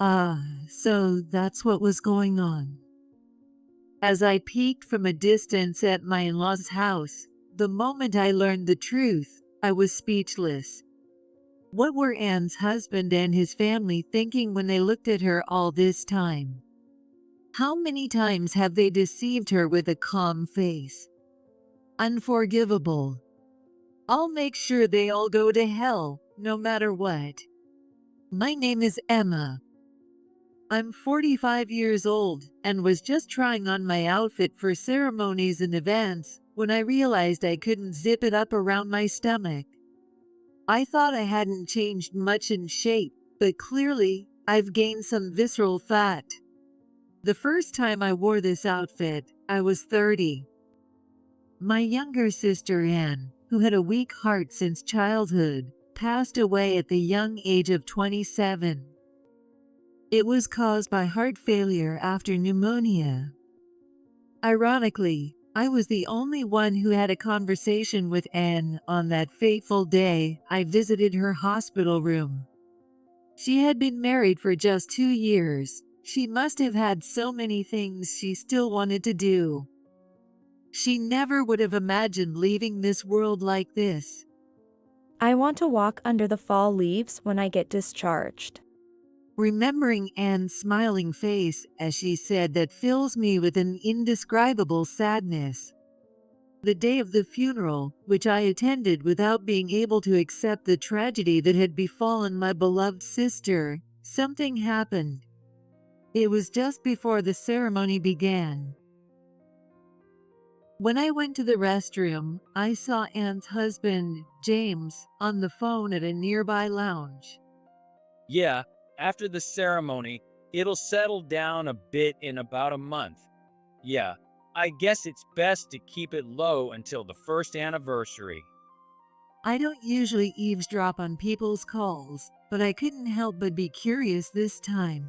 So that's what was going on. As I peeked from a distance at my in-laws' house, the moment I learned the truth, I was speechless. What were Anne's husband and his family thinking when they looked at her all this time? How many times have they deceived her with a calm face? Unforgivable. I'll make sure they all go to hell, no matter what. My name is Emma. I'm 45 years old and was just trying on my outfit for ceremonies and events when I realized I couldn't zip it up around my stomach. I thought I hadn't changed much in shape, but clearly, I've gained some visceral fat. The first time I wore this outfit, I was 30. My younger sister Anne, who had a weak heart since childhood, passed away at the young age of 27. It was caused by heart failure after pneumonia. Ironically, I was the only one who had a conversation with Anne on that fateful day I visited her hospital room. She had been married for just 2 years. She must have had so many things she still wanted to do. She never would have imagined leaving this world like this. I want to walk under the fall leaves when I get discharged. Remembering Anne's smiling face as she said that fills me with an indescribable sadness. The day of the funeral, which I attended without being able to accept the tragedy that had befallen my beloved sister, something happened. It was just before the ceremony began. When I went to the restroom, I saw Anne's husband, James, on the phone at a nearby lounge. Yeah, after the ceremony, it'll settle down a bit in about a month. Yeah, I guess it's best to keep it low until the first anniversary. I don't usually eavesdrop on people's calls, but I couldn't help but be curious this time.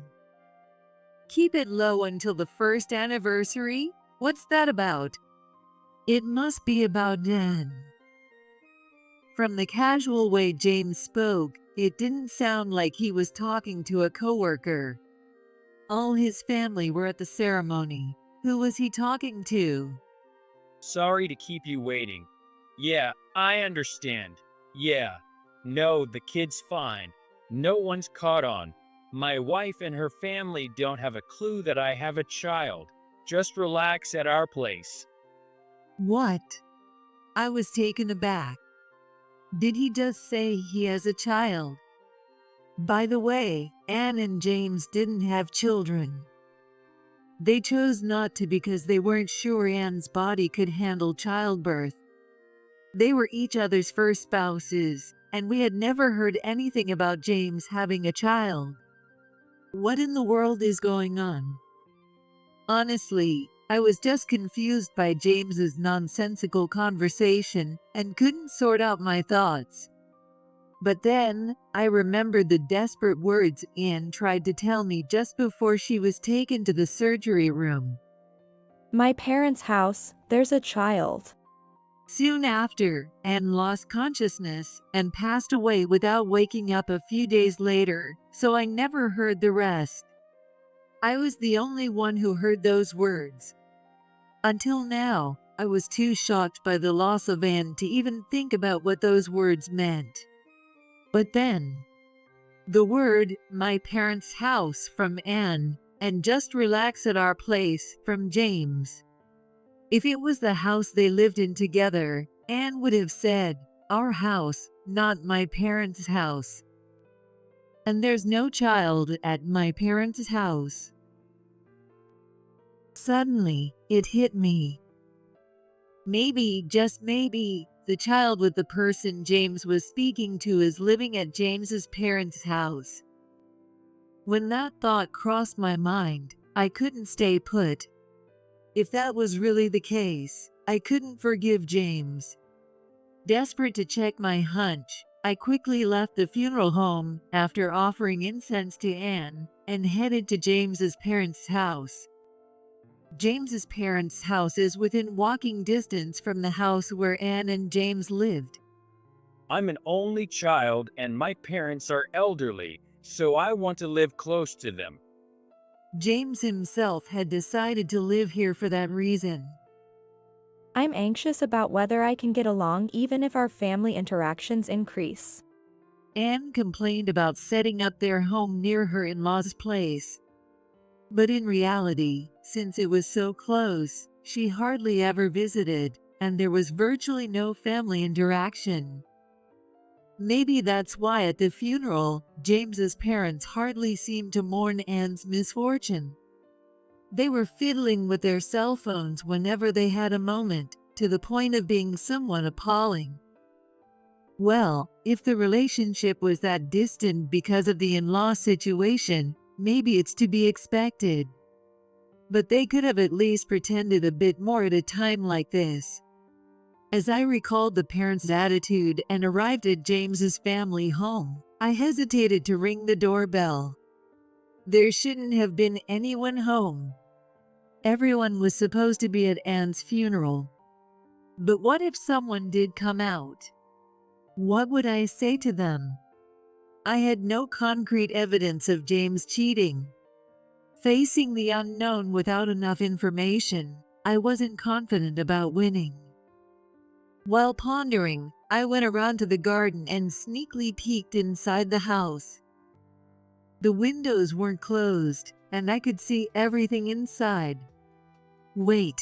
Keep it low until the first anniversary? What's that about? It must be about Anne. From the casual way James spoke, it didn't sound like he was talking to a coworker. All his family were at the ceremony. Who was he talking to? Sorry to keep you waiting. Yeah, I understand. Yeah. No, the kid's fine. No one's caught on. My wife and her family don't have a clue that I have a child. Just relax at our place. What? I was taken aback. Did he just say he has a child? By the way, Anne and James didn't have children. They chose not to because they weren't sure Anne's body could handle childbirth. They were each other's first spouses, and we had never heard anything about James having a child. What in the world is going on? Honestly, I was just confused by James's nonsensical conversation and couldn't sort out my thoughts. But then, I remembered the desperate words Anne tried to tell me just before she was taken to the surgery room. My parents' house, there's a child. Soon after, Anne lost consciousness and passed away without waking up a few days later, so I never heard the rest. I was the only one who heard those words. Until now, I was too shocked by the loss of Anne to even think about what those words meant. But then, the word, my parents' house, from Anne, and just relax at our place, from James. If it was the house they lived in together, Anne would have said, our house, not my parents' house. And there's no child at my parents' house. Suddenly, it hit me. Maybe, just maybe, the child with the person James was speaking to is living at James's parents' house. When that thought crossed my mind, I couldn't stay put. If that was really the case, I couldn't forgive James. Desperate to check my hunch, I quickly left the funeral home after offering incense to Anne and headed to James's parents' house. James's parents' house is within walking distance from the house where Anne and James lived. I'm an only child and my parents are elderly, so I want to live close to them. James himself had decided to live here for that reason. I'm anxious about whether I can get along even if our family interactions increase. Anne complained about setting up their home near her in-laws' place. But in reality, since it was so close, she hardly ever visited, and there was virtually no family interaction. Maybe that's why at the funeral, James's parents hardly seemed to mourn Anne's misfortune. They were fiddling with their cell phones whenever they had a moment, to the point of being somewhat appalling. Well, if the relationship was that distant because of the in-law situation, maybe it's to be expected. But they could have at least pretended a bit more at a time like this. As I recalled the parents' attitude and arrived at James's family home, I hesitated to ring the doorbell. There shouldn't have been anyone home. Everyone was supposed to be at Anne's funeral. But what if someone did come out? What would I say to them? I had no concrete evidence of James cheating. Facing the unknown without enough information, I wasn't confident about winning. While pondering, I went around to the garden and sneakily peeked inside the house. The windows weren't closed, and I could see everything inside. Wait,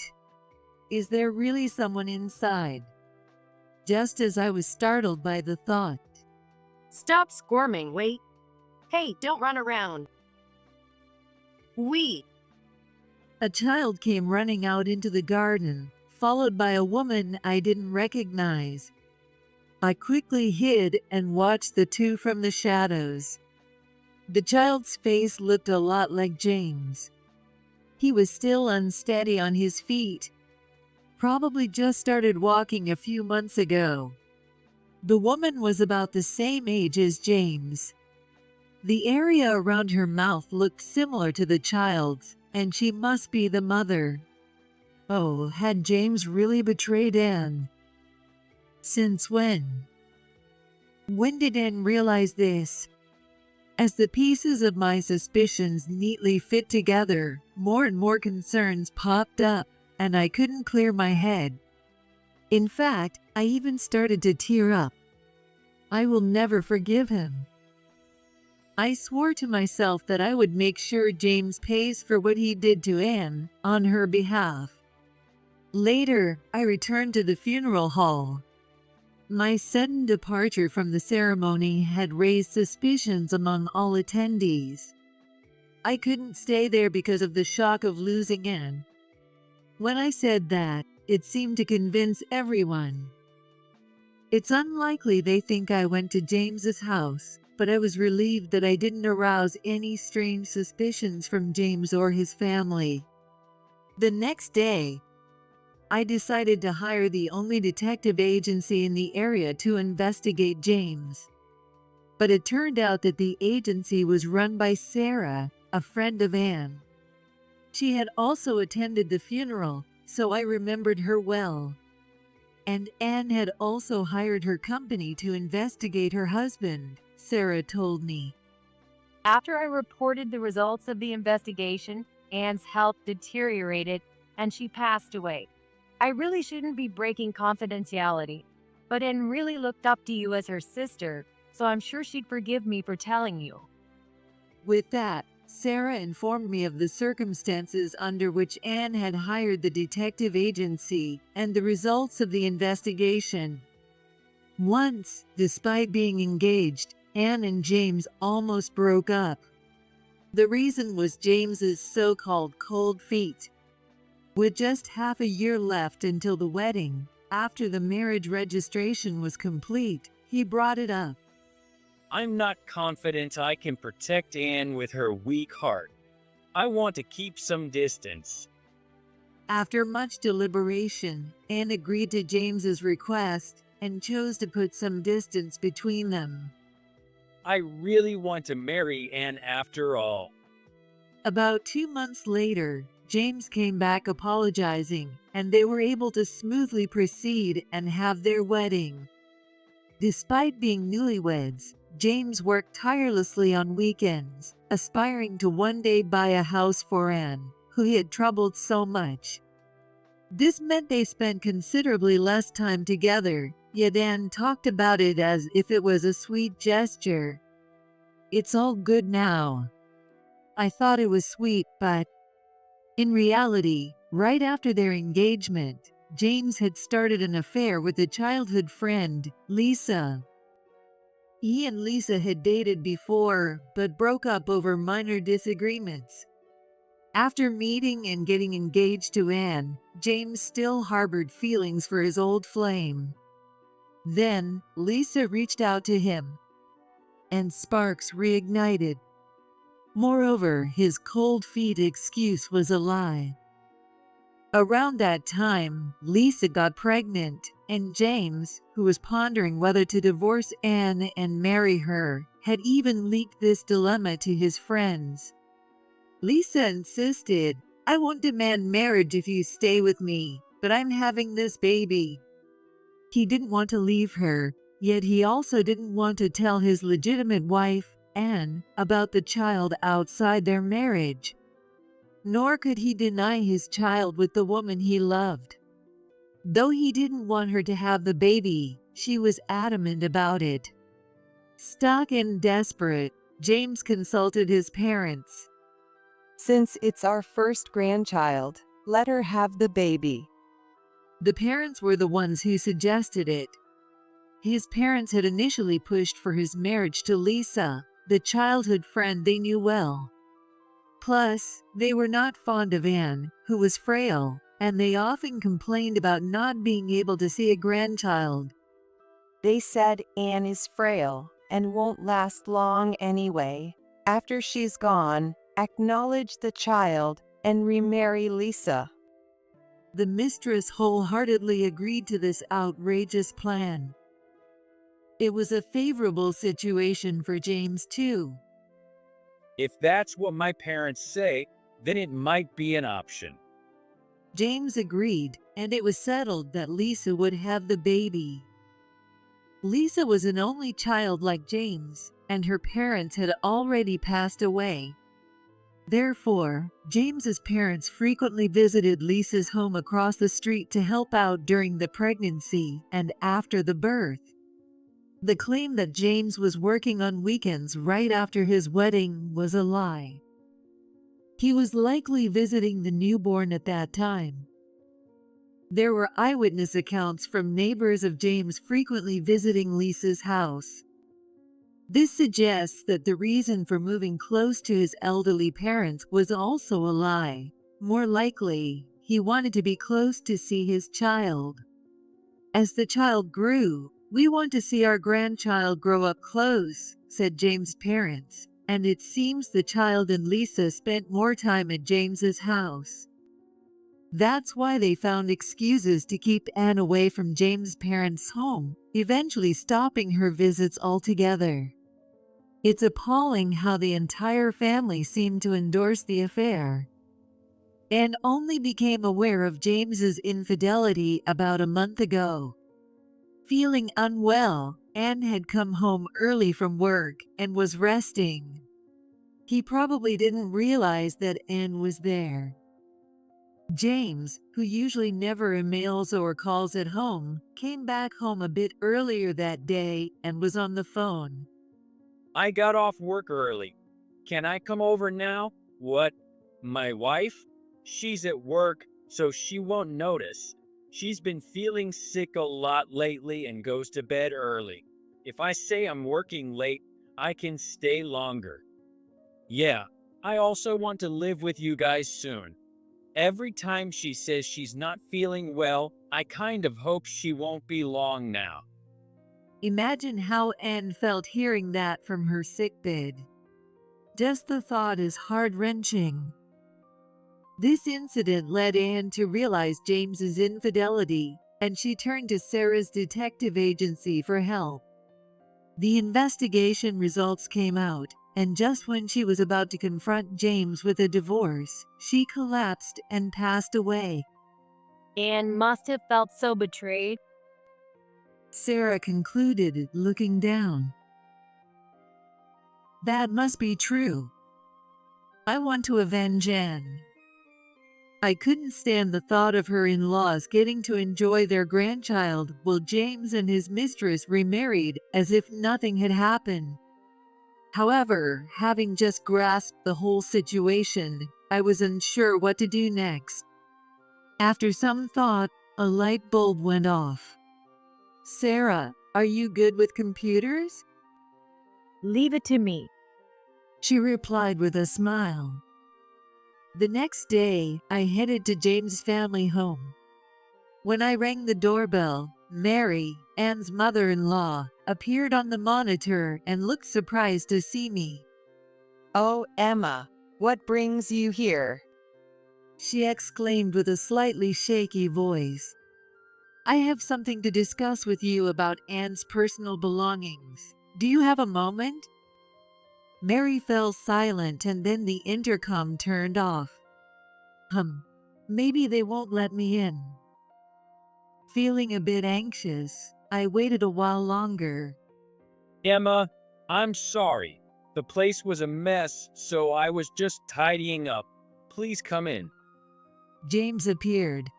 is there really someone inside? Just as I was startled by the thought. Stop squirming, wait. Hey, don't run around. Wait. A child came running out into the garden, followed by a woman I didn't recognize. I quickly hid and watched the two from the shadows. The child's face looked a lot like James. He was still unsteady on his feet. Probably just started walking a few months ago. The woman was about the same age as James. The area around her mouth looked similar to the child's, and she must be the mother. Oh, had James really betrayed Anne? Since when? When did Anne realize this? As the pieces of my suspicions neatly fit together, more and more concerns popped up, and I couldn't clear my head. In fact, I even started to tear up. I will never forgive him. I swore to myself that I would make sure James pays for what he did to Anne on her behalf. Later, I returned to the funeral hall. My sudden departure from the ceremony had raised suspicions among all attendees. I couldn't stay there because of the shock of losing Anne. When I said that, it seemed to convince everyone. It's unlikely they think I went to James's house, but I was relieved that I didn't arouse any strange suspicions from James or his family. The next day, I decided to hire the only detective agency in the area to investigate James. But it turned out that the agency was run by Sarah, a friend of Anne. She had also attended the funeral, so I remembered her well. And Anne had also hired her company to investigate her husband, Sarah told me. After I reported the results of the investigation, Anne's health deteriorated and she passed away. I really shouldn't be breaking confidentiality, but Anne really looked up to you as her sister, so I'm sure she'd forgive me for telling you. With that, Sarah informed me of the circumstances under which Anne had hired the detective agency and the results of the investigation. Once, despite being engaged, Anne and James almost broke up. The reason was James's so-called cold feet. With just half a year left until the wedding, after the marriage registration was complete, he brought it up. I'm not confident I can protect Anne with her weak heart. I want to keep some distance. After much deliberation, Anne agreed to James's request and chose to put some distance between them. I really want to marry Anne after all. About 2 months later, James came back apologizing, and they were able to smoothly proceed and have their wedding. Despite being newlyweds, James worked tirelessly on weekends, aspiring to one day buy a house for Anne, who he had troubled so much. This meant they spent considerably less time together, yet Anne talked about it as if it was a sweet gesture. "It's all good now. I thought it was sweet, but..." In reality, right after their engagement, James had started an affair with a childhood friend, Lisa. He and Lisa had dated before, but broke up over minor disagreements. After meeting and getting engaged to Anne, James still harbored feelings for his old flame. Then, Lisa reached out to him, and sparks reignited. Moreover, his cold feet excuse was a lie. Around that time, Lisa got pregnant, and James, who was pondering whether to divorce Anne and marry her, had even leaked this dilemma to his friends. Lisa insisted, "I won't demand marriage if you stay with me, but I'm having this baby." He didn't want to leave her, yet he also didn't want to tell his legitimate wife, Anne, about the child outside their marriage. Nor could he deny his child with the woman he loved. Though he didn't want her to have the baby, she was adamant about it. Stuck and desperate, James consulted his parents. "Since it's our first grandchild, let her have the baby." The parents were the ones who suggested it. His parents had initially pushed for his marriage to Lisa, the childhood friend they knew well. Plus, they were not fond of Anne, who was frail, and they often complained about not being able to see a grandchild. They said Anne is frail and won't last long anyway. After she's gone, acknowledge the child and remarry Lisa. The mistress wholeheartedly agreed to this outrageous plan. It was a favorable situation for James, too. If that's what my parents say, then it might be an option. James agreed, and it was settled that Lisa would have the baby. Lisa was an only child like James, and her parents had already passed away. Therefore, James's parents frequently visited Lisa's home across the street to help out during the pregnancy and after the birth. The claim that James was working on weekends right after his wedding was a lie. He was likely visiting the newborn at that time. There were eyewitness accounts from neighbors of James frequently visiting Lisa's house. This suggests that the reason for moving close to his elderly parents was also a lie. More likely, he wanted to be close to see his child. As the child grew, "We want to see our grandchild grow up close," said James' parents, and it seems the child and Lisa spent more time at James's house. That's why they found excuses to keep Anne away from James' parents' home, eventually stopping her visits altogether. It's appalling how the entire family seemed to endorse the affair. Anne only became aware of James's infidelity about a month ago. Feeling unwell, Anne had come home early from work and was resting. He probably didn't realize that Anne was there. James, who usually never emails or calls at home, came back home a bit earlier that day and was on the phone. I got off work early. Can I come over now? What? My wife? She's at work, so she won't notice. She's been feeling sick a lot lately and goes to bed early. If I say I'm working late, I can stay longer. Yeah, I also want to live with you guys soon. Every time she says she's not feeling well, I kind of hope she won't be long now. Imagine how Anne felt hearing that from her sickbed. Just the thought is heart-wrenching. This incident led Anne to realize James's infidelity, and she turned to Sarah's detective agency for help. The investigation results came out, and just when she was about to confront James with a divorce, she collapsed and passed away. Anne must have felt so betrayed. Sarah concluded, looking down. That must be true. I want to avenge Anne. I couldn't stand the thought of her in-laws getting to enjoy their grandchild while James and his mistress remarried as if nothing had happened. However, having just grasped the whole situation, I was unsure what to do next. After some thought, a light bulb went off. Sarah, are you good with computers? Leave it to me. She replied with a smile. The next day, I headed to James' family home. When I rang the doorbell, Mary, Anne's mother-in-law, appeared on the monitor and looked surprised to see me. Oh, Emma, what brings you here? She exclaimed with a slightly shaky voice. I have something to discuss with you about Anne's personal belongings. Do you have a moment? Mary fell silent and then the intercom turned off. Maybe they won't let me in. Feeling a bit anxious, I waited a while longer. Emma, I'm sorry. The place was a mess, so I was just tidying up. Please come in. James appeared.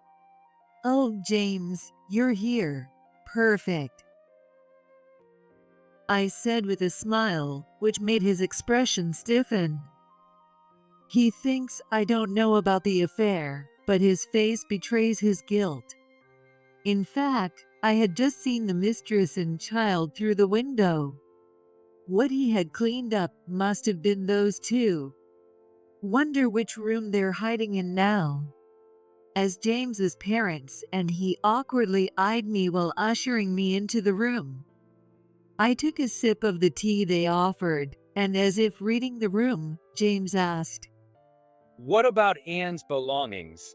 Oh, James, you're here. Perfect. I said with a smile, which made his expression stiffen. He thinks I don't know about the affair, but his face betrays his guilt. In fact, I had just seen the mistress and child through the window. What he had cleaned up must have been those two. Wonder which room they're hiding in now. As James's parents and he awkwardly eyed me while ushering me into the room. I took a sip of the tea they offered, and as if reading the room, James asked, What about Anne's belongings?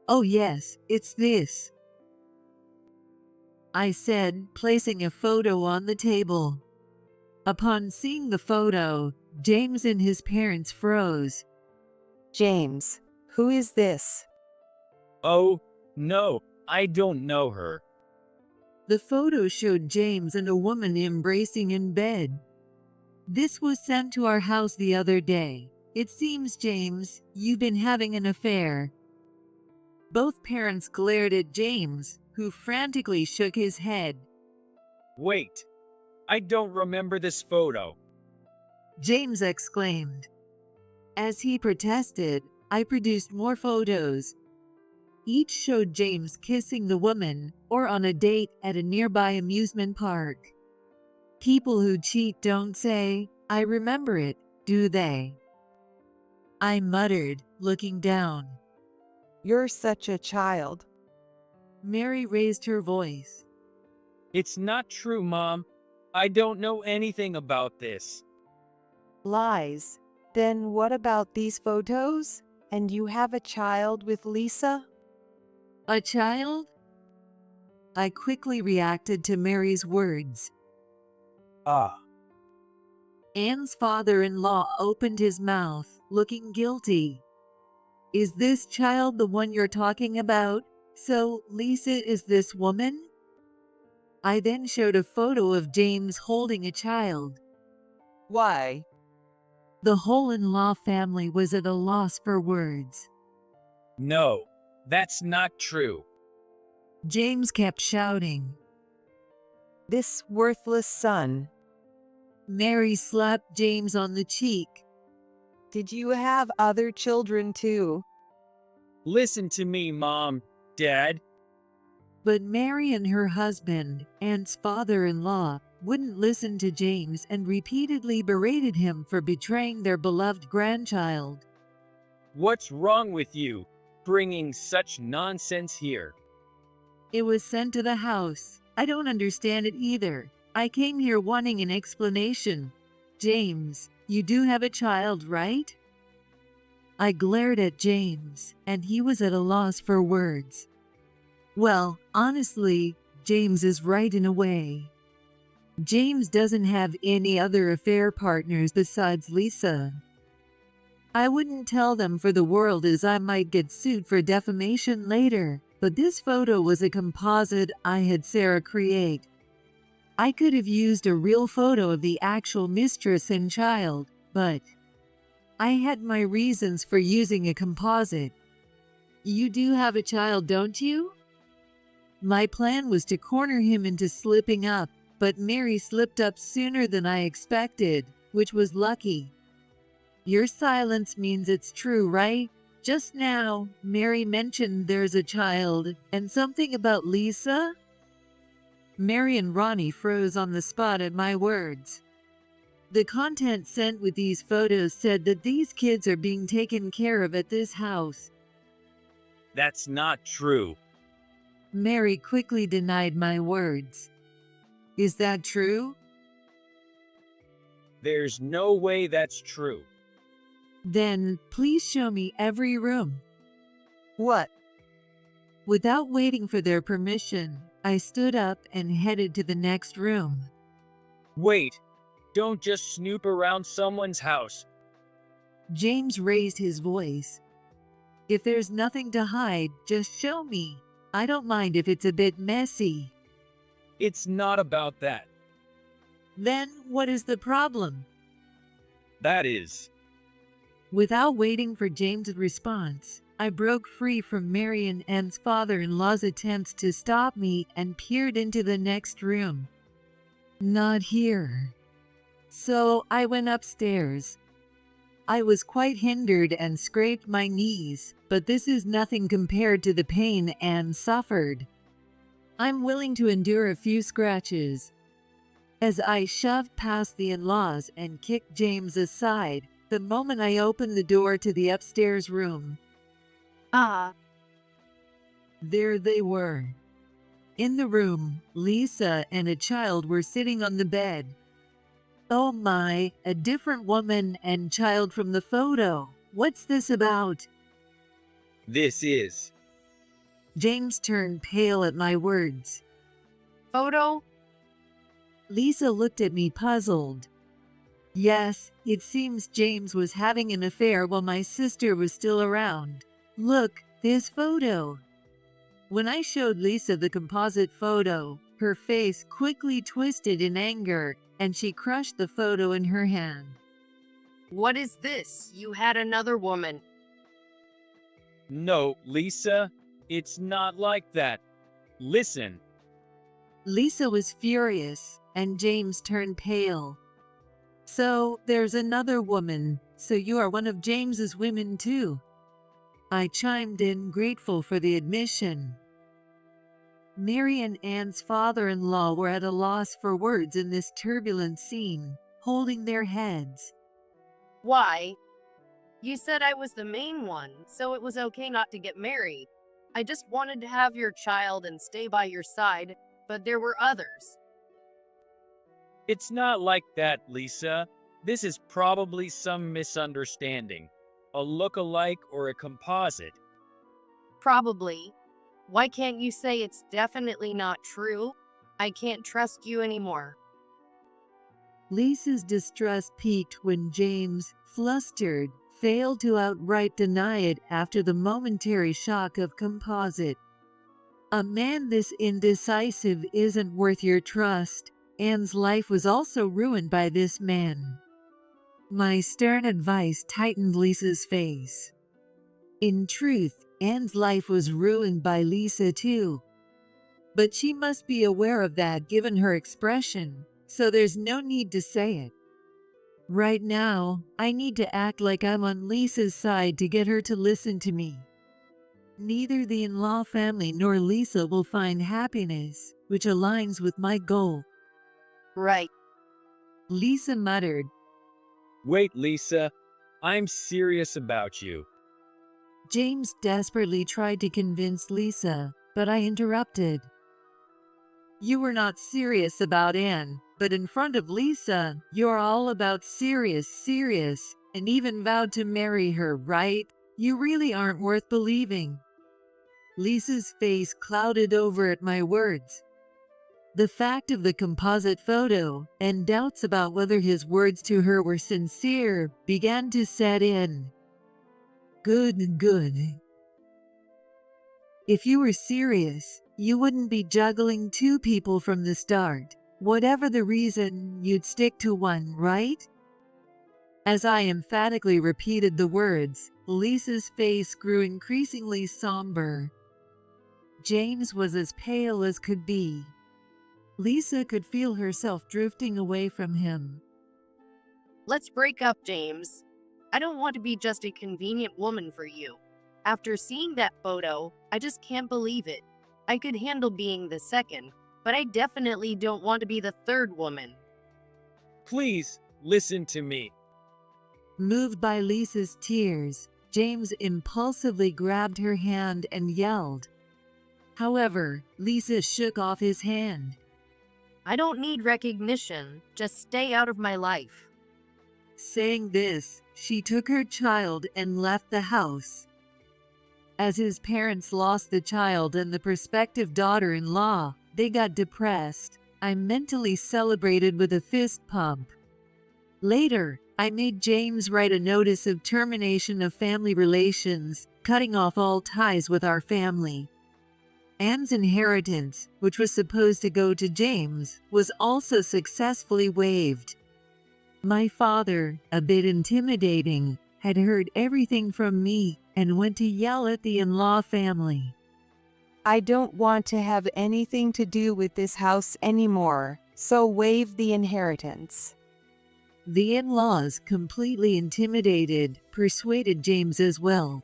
Oh yes, it's this, I said, placing a photo on the table. Upon seeing the photo, James and his parents froze. James, who is this? Oh, no, I don't know her. The photo showed James and a woman embracing in bed. This was sent to our house the other day. It seems, James, you've been having an affair. Both parents glared at James, who frantically shook his head. Wait, I don't remember this photo. James exclaimed. As he protested, I produced more photos. Each showed James kissing the woman or on a date at a nearby amusement park. People who cheat don't say, I remember it, do they? I muttered, looking down. You're such a child. Mary raised her voice. It's not true, Mom. I don't know anything about this. Lies. Then what about these photos? And you have a child with Lisa? A child? I quickly reacted to Mary's words. Anne's father-in-law opened his mouth, looking guilty. Is this child the one you're talking about? So, Lisa is this woman? I then showed a photo of James holding a child. Why? The whole in-law family was at a loss for words. No, that's not true. James kept shouting. This worthless son. Mary slapped James on the cheek. Did you have other children too? Listen to me, Mom, Dad. But Mary and her husband, Anne's father-in-law, wouldn't listen to James and repeatedly berated him for betraying their beloved grandchild. What's wrong with you, bringing such nonsense here? It was sent to the house. I don't understand it either. I came here wanting an explanation. James, you do have a child, right? I glared at James, and he was at a loss for words. Well, honestly, James is right in a way. James doesn't have any other affair partners besides Lisa. I wouldn't tell them for the world as I might get sued for defamation later, but this photo was a composite I had Sarah create. I could have used a real photo of the actual mistress and child, but I had my reasons for using a composite. You do have a child, don't you? My plan was to corner him into slipping up, but Mary slipped up sooner than I expected, which was lucky. Your silence means it's true, right? Just now, Mary mentioned there's a child, and something about Lisa? Mary and Ronnie froze on the spot at my words. The content sent with these photos said that these kids are being taken care of at this house. That's not true. Mary quickly denied my words. Is that true? There's no way that's true. Then, please show me every room. What? Without waiting for their permission, I stood up and headed to the next room. Wait, don't just snoop around someone's house. James raised his voice. If there's nothing to hide, just show me. I don't mind if it's a bit messy. It's not about that. Then, what is the problem? That is. Without waiting for James's response, I broke free from Mary and Anne's father-in-law's attempts to stop me and peered into the next room. Not here. So I went upstairs. I was quite hindered and scraped my knees, but this is nothing compared to the pain Anne suffered. I'm willing to endure a few scratches. As I shoved past the in-laws and kicked James aside, the moment I opened the door to the upstairs room, there they were. In the room, Lisa and a child were sitting on the bed. Oh my, a different woman and child from the photo. What's this about? This is. James turned pale at my words. Photo? Lisa looked at me puzzled. Yes, it seems James was having an affair while my sister was still around. Look, this photo. When I showed Lisa the composite photo, her face quickly twisted in anger, and she crushed the photo in her hand. What is this? You had another woman. No, Lisa, it's not like that. Listen. Lisa was furious, and James turned pale. So, there's another woman, so you are one of James's women too. I chimed in, grateful for the admission. Mary and Anne's father-in-law were at a loss for words in this turbulent scene, holding their heads. Why? You said I was the main one, so it was okay not to get married. I just wanted to have your child and stay by your side, but there were others. It's not like that, Lisa. This is probably some misunderstanding. A look-alike or a composite. Probably. Why can't you say it's definitely not true? I can't trust you anymore. Lisa's distrust peaked when James, flustered, failed to outright deny it after the momentary shock of composite. A man this indecisive isn't worth your trust. Anne's life was also ruined by this man. My stern advice tightened Lisa's face. In truth, Anne's life was ruined by Lisa too. But she must be aware of that given her expression, so there's no need to say it. Right now, I need to act like I'm on Lisa's side to get her to listen to me. Neither the in-law family nor Lisa will find happiness, which aligns with my goal. Right. Lisa muttered. Wait, Lisa. I'm serious about you. James desperately tried to convince Lisa, but I interrupted. You were not serious about Anne, but in front of Lisa, you're all about serious, and even vowed to marry her, right? You really aren't worth believing. Lisa's face clouded over at my words. The fact of the composite photo, and doubts about whether his words to her were sincere, began to set in. Good. If you were serious, you wouldn't be juggling two people from the start. Whatever the reason, you'd stick to one, right? As I emphatically repeated the words, Lisa's face grew increasingly somber. James was as pale as could be. Lisa could feel herself drifting away from him. Let's break up, James. I don't want to be just a convenient woman for you. After seeing that photo, I just can't believe it. I could handle being the second, but I definitely don't want to be the third woman. Please, listen to me. Moved by Lisa's tears, James impulsively grabbed her hand and yelled. However, Lisa shook off his hand. I don't need recognition, just stay out of my life. Saying this, she took her child and left the house. As his parents lost the child and the prospective daughter-in-law, they got depressed. I mentally celebrated with a fist pump. Later, I made James write a notice of termination of family relations, cutting off all ties with our family. Anne's inheritance, which was supposed to go to James, was also successfully waived. My father, a bit intimidating, had heard everything from me and went to yell at the in-law family. I don't want to have anything to do with this house anymore, so waive the inheritance. The in-laws, completely intimidated, persuaded James as well.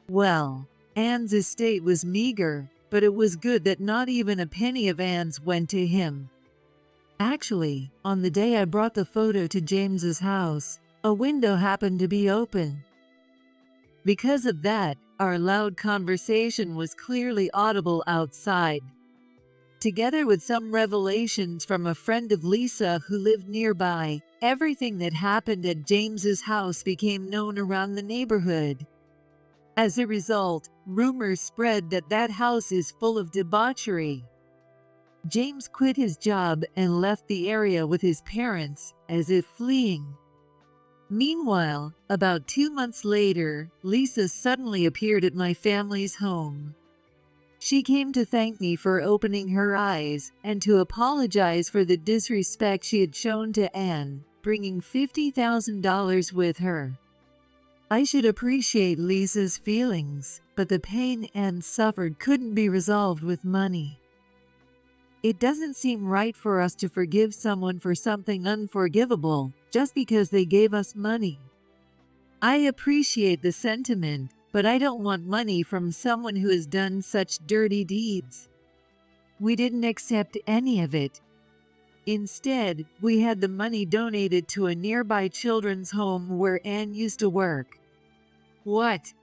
Well, Anne's estate was meager, but it was good that not even a penny of Anne's went to him. Actually, on the day I brought the photo to James's house, a window happened to be open. Because of that, our loud conversation was clearly audible outside. Together with some revelations from a friend of Lisa who lived nearby, everything that happened at James's house became known around the neighborhood. As a result, rumors spread that that house is full of debauchery. James quit his job and left the area with his parents, as if fleeing. Meanwhile, about 2 months later, Lisa suddenly appeared at my family's home. She came to thank me for opening her eyes and to apologize for the disrespect she had shown to Anne, bringing $50,000 with her. I should appreciate Lisa's feelings, but the pain Anne suffered couldn't be resolved with money. It doesn't seem right for us to forgive someone for something unforgivable just because they gave us money. I appreciate the sentiment, but I don't want money from someone who has done such dirty deeds. We didn't accept any of it. Instead, we had the money donated to a nearby children's home where Anne used to work. What?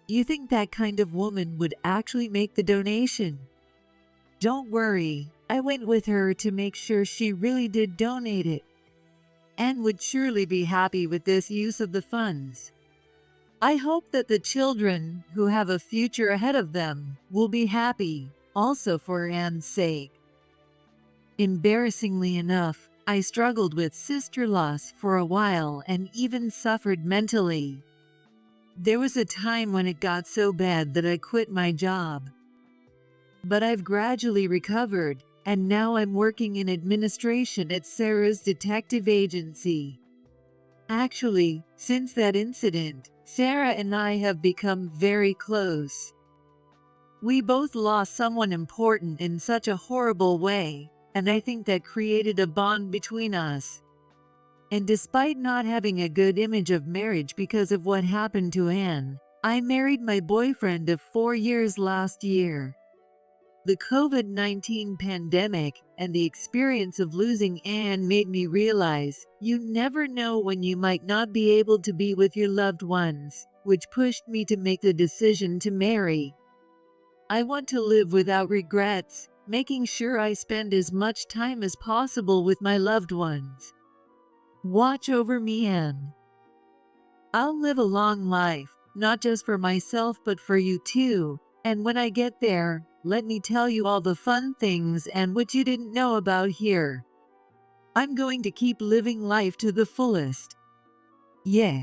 You think that kind of woman would actually make the donation? Don't worry, I went with her to make sure she really did donate it. Anne would surely be happy with this use of the funds. I hope that the children, who have a future ahead of them, will be happy, also for Anne's sake. Embarrassingly enough, I struggled with sister loss for a while and even suffered mentally. There was a time when it got so bad that I quit my job. But I've gradually recovered, and now I'm working in administration at Sarah's detective agency. Actually, since that incident, Sarah and I have become very close. We both lost someone important in such a horrible way, and I think that created a bond between us. And despite not having a good image of marriage because of what happened to Anne, I married my boyfriend of 4 years last year. The COVID-19 pandemic and the experience of losing Anne made me realize you never know when you might not be able to be with your loved ones, which pushed me to make the decision to marry. I want to live without regrets, making sure I spend as much time as possible with my loved ones. Watch over me, Anne. I'll live a long life, not just for myself but for you too, and when I get there, let me tell you all the fun things and what you didn't know about here. I'm going to keep living life to the fullest. Yeah,